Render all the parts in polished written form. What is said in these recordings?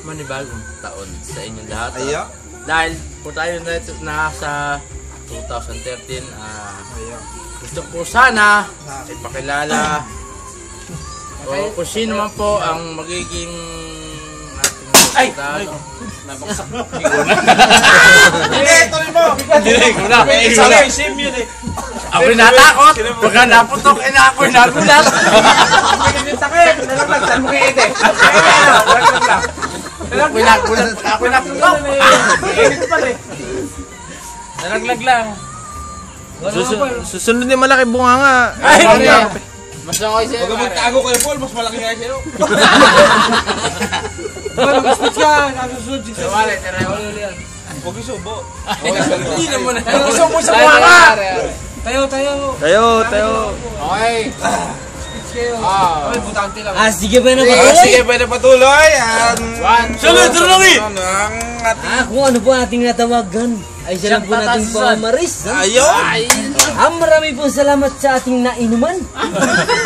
manibagong taon sa inyong lahat. Ayo. Dahil po tayo na sa 2013, gusto po sana ipakilala o kung sino man po ang magiging ating nabaksak. Tuloy mo! Sorry, sim yun eh. Ako'y natakot. Pagka naputok, ako'y nagulat. Sakit! Nalaglag, saan mo kiit eh? Ako'y nagulat. Ako'y naputok. Nalaglag lang. Susunod yung malaki bunganga. Ay, mas lang kayo sa'yo. Huwag magtago kayo, Paul. Mas malaki nga sa'yo. Mag-speech ka. Nasusunod si Sa wallet, ulo yan. Huwag isubo. Hindi na muna. Isubo sa bunganga. Tayo. Okay. Speech kayo. Okay, butante lang. Sige ba na patuloy? Sige, pwede patuloy. Sunod, Ronnie! Kung ano po ating natawagan ay siya lang po nating pamamaris. Ayun! Marami po salamat sa ating nainuman.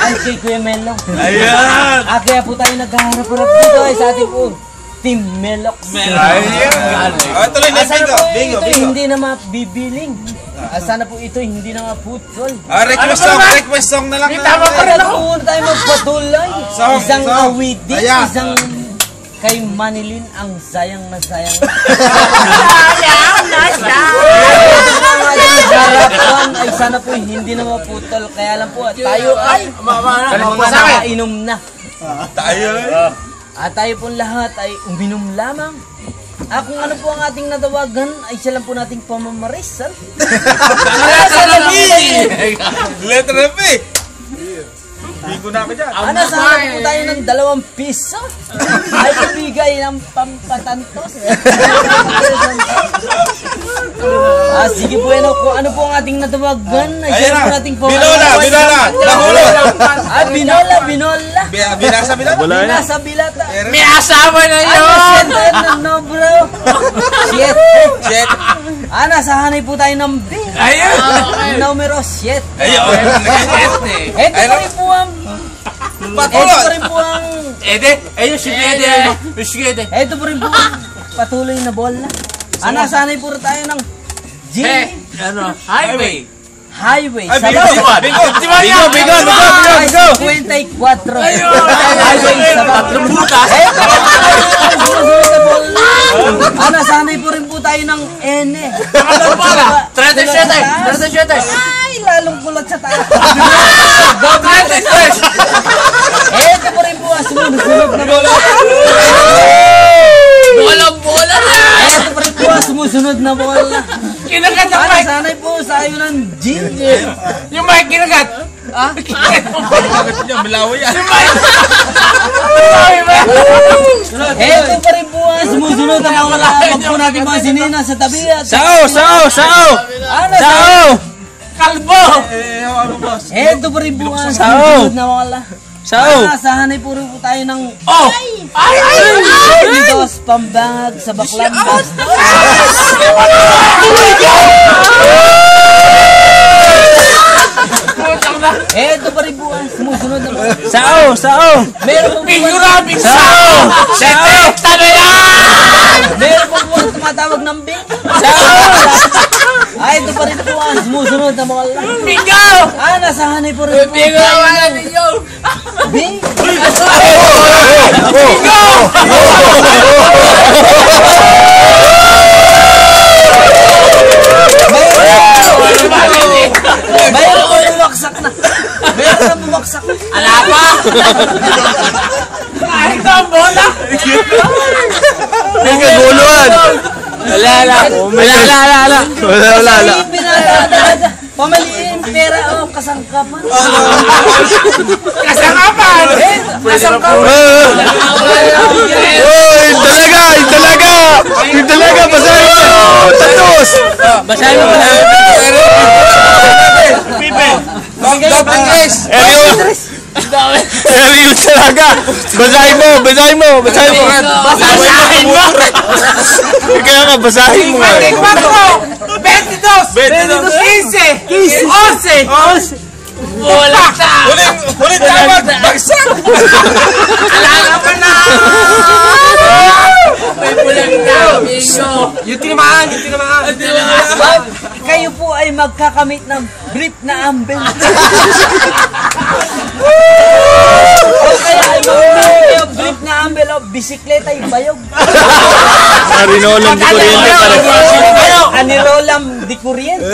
Ay kay Kuya Melo. Ayan! Kaya po tayo naghaharap-harap dito ay sa ating po Team Melox. Ayan! Tuloy na Sana po bingo. ito hindi na mabibiling. Sana po ito hindi na maputol. Request song na lang. Kaya po tayo magpatuloy. Isang awitin, Ayan. isang kay Manilin ang sayang na sayang. Harapan ay sana po hindi na maputol. Kaya lang po tayo ay nakainom na. At tayo pong lahat ay uminom lamang. Kung ano po ang ating natawagan ay siya lang po nating pamamarisan. Letter P! Bingo na ako dyan. Sana po tayo ng 2 piso. Ay ibigay ng pampatantos. Sige po yan. Kung ano po ang ating natawagan ay siya lang po nating pamamarisan. Binola. Binasa bilata. May asawa na yun! No bro. Shit. Nasahanay po tayo ng B. Ayun! Numero 7. Ayun! Ito pa rin po ang... Ayun, si Ede. Ito pa rin po ang patuloy na bola. Nasanay po rin tayo ng G. Highway. Highway. Bingo! 54. Highway sa Tatlong butas. Nasanay po rin po tayo ng N. 37. Ay, lalong kulat sa taas. 33. Ito po rin po ang sumusunod na bola. Bola na! Ito pa rin po ang sumusunod na bola. Kinagat ang mic! Sanay po sayo ng gin. Yung mic kinagat! Malawa yan. Ito pa rin po ang sumusunod na bola. Pag po natin mga sinina sa tabi at... Sao! Kalbo! Ito pa rin po ang sumusunod na bola. Nasahanay po rin po tayo ng... Dos pambangag sa baklang bastos. Ito pa rin po ang sumusunod na bola. Sao! Meron po Figurabing sao! Sete! Tano yan! Meron po po ang tumatawag ng bing. Ito pa rin po ang sumusunod na bola. Bingo! Nasahanay po rin po Bingo! tayo ng bing. Mayroon po bumaksak na. Ala pa! Ito ang bola! May kaguluhan! Wala. Pamaliin pera o kasangkapan. Kasangkapan! Yung talaga! Basahin mo! Tatos! Basahin mo. Pipe! Yung talaga! Basahin mo! Basahin mo! Kaya ka, basahin mo! 22! 11! Bola ka! Huling tawag! Bagsak! Alala pa na! Yung tinamaan, yung tinamaan. At kayo po ay magkakamit ng brief na ambel. O kaya ay mamimili kayo brief na ambel o bisikleta yung bayog. Marinolang di kuryente pare. Anirolam di kuryente.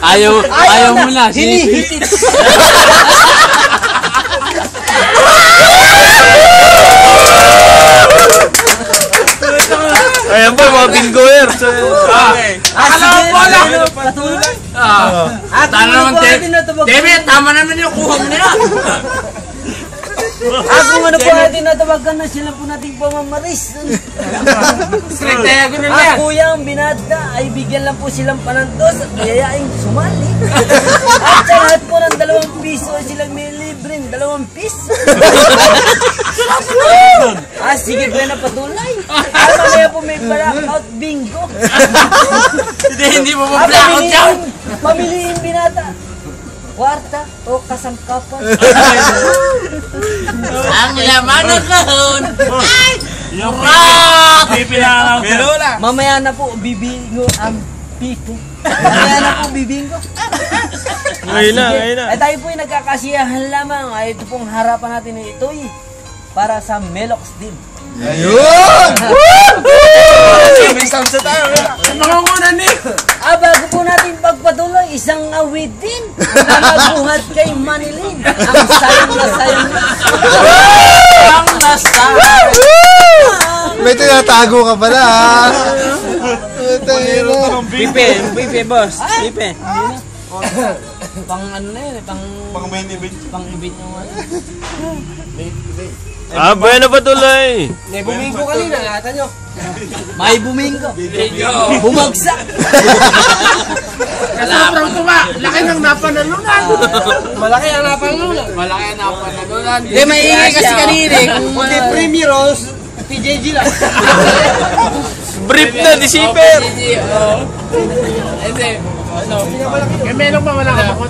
Ayaw mo na. Hinihitit. Ayan po, mga bingoer. Sige, patuloy. At Tama naman, po natin natubag. David, tama naman yung kuha mo nila. At kung ano po natin natawagan na sila po nating pamamaris. Straight tayo, ganun At yan. kuya ang binata ay bigyan lang po silang panantos at yayaing sumali. At sa lahat po ng 2 piso ay silang may libreng 2 piso. Sige po na patuloy. At mamaya po may blackout bingo. Hindi mo At ma-blackout yan. pamiliin binata. Kwarta o kasangkapan. Ang laman ng kahon. Ay! Rock! Melola. Mamaya na po bibingo ang pipo. Mamaya na po bibingo. Ngayon na. Ay tayo po ay nagkakasiyahan lamang. Ay ito pong harapan natin ay ito'y para sa Melox din. Ayun! May sound sa tayo. Mangunguna ni. Bago po natin pagpatuloy, isang awit din na magbuhat kay Manilin. Ang sayang na sayang na. Ang nasa. May tinatago ka pala ha. Pipe, boss. Pipe. Pang ano na yun, pang ibit nyo nga yun. Bueno patuloy. May bumingo kanina, nata nyo. May bumingo. Bumagsak. Sobrang tuwa. Laki ng napanalunan. Malaki ang napanalunan. Hindi, may ingay kasi kanina eh. Hindi, Premieros. PJG lang. Brief na, disiper. Kaya meron pa wala ka makot.